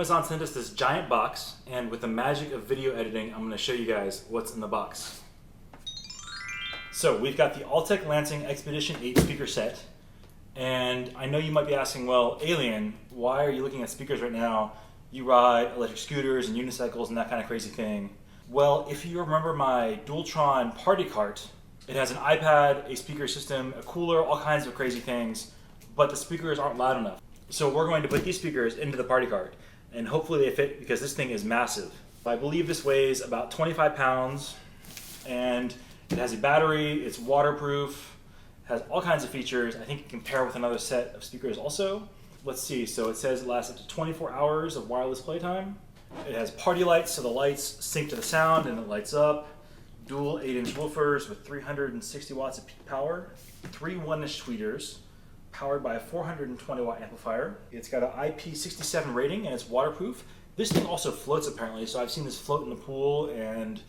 Amazon sent us this giant box, and with the magic of video editing, I'm going to show you guys what's in the box. So we've got the Altec Lansing Xpedition 8 speaker set, and I know you might be asking, well, Alien, why are you looking at speakers right now? You ride electric scooters and unicycles and that kind of crazy thing. Well, if you remember my Dualtron party cart, it has an iPad, a speaker system, a cooler, all kinds of crazy things, but the speakers aren't loud enough. So we're going to put these speakers into the party cart, and hopefully they fit because this thing is massive. I believe this weighs about 25 pounds, and it has a battery, it's waterproof, has all kinds of features. I think it can pair with another set of speakers also. Let's see, so it says it lasts up to 24 hours of wireless playtime. It has party lights, so the lights sync to the sound and it lights up. Dual 8-inch woofers with 360 watts of peak power. 3 1-inch tweeters, powered by a 420 watt amplifier. It's got an IP67 rating and it's waterproof. This thing also floats apparently, so I've seen this float in the pool and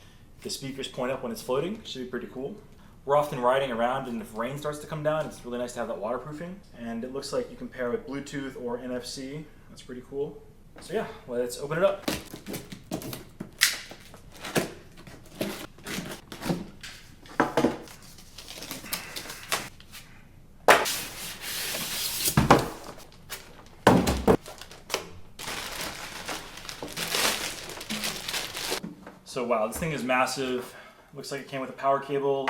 the speakers point up when it's floating. Should be pretty cool. We're often riding around, and if rain starts to come down, it's really nice to have that waterproofing. And it looks like you can pair with Bluetooth or NFC. That's pretty cool. So yeah, let's open it up. So wow, this thing is massive. Looks like it came with a power cable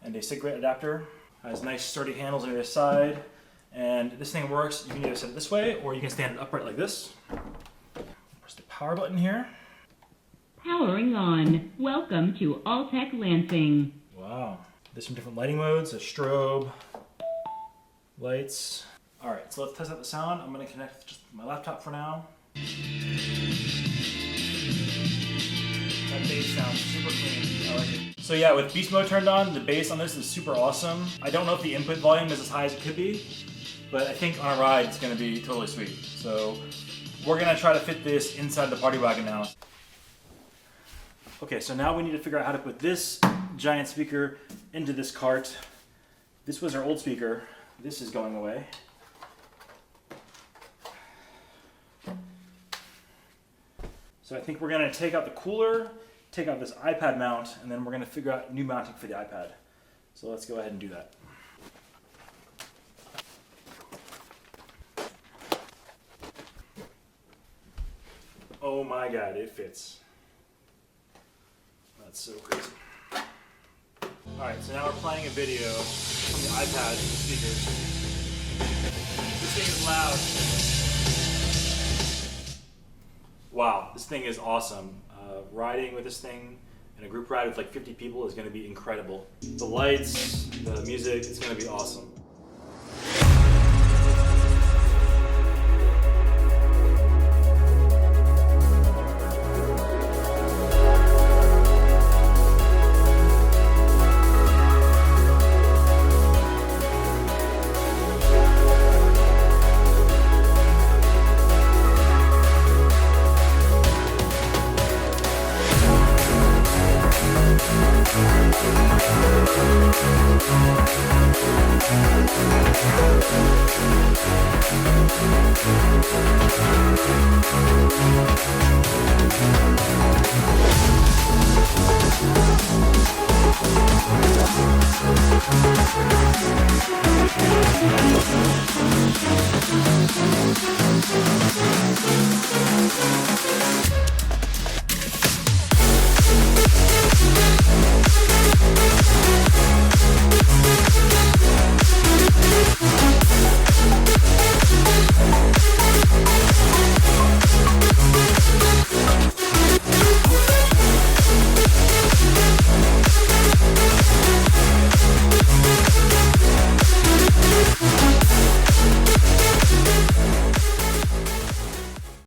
and a cigarette adapter. Has nice sturdy handles on either side. And this thing works, you can either set it this way or you can stand it upright like this. Press the power button here. Powering on. Welcome to Altec Lansing. Wow. There's some different lighting modes, a strobe, lights. All right, so let's test out the sound. I'm gonna connect just my laptop for now. That bass sounds super clean. I like it. So yeah, with beast mode turned on, the bass on this is super awesome. I don't know if the input volume is as high as it could be, but I think on a ride it's going to be totally sweet. So we're going to try to fit this inside the party wagon now. Okay, so now we need to figure out how to put this giant speaker into this cart. This was our old speaker. This is going away. So I think we're going to take out the cooler, take out this iPad mount, and then we're going to figure out new mounting for the iPad. So let's go ahead and do that. Oh my God, it fits. That's so crazy. Alright, so now we're playing a video from the iPad and the speakers. This thing is loud. Wow, this thing is awesome. Riding with this thing in a group ride with like 50 people is going to be incredible. The lights, the music, it's going to be awesome.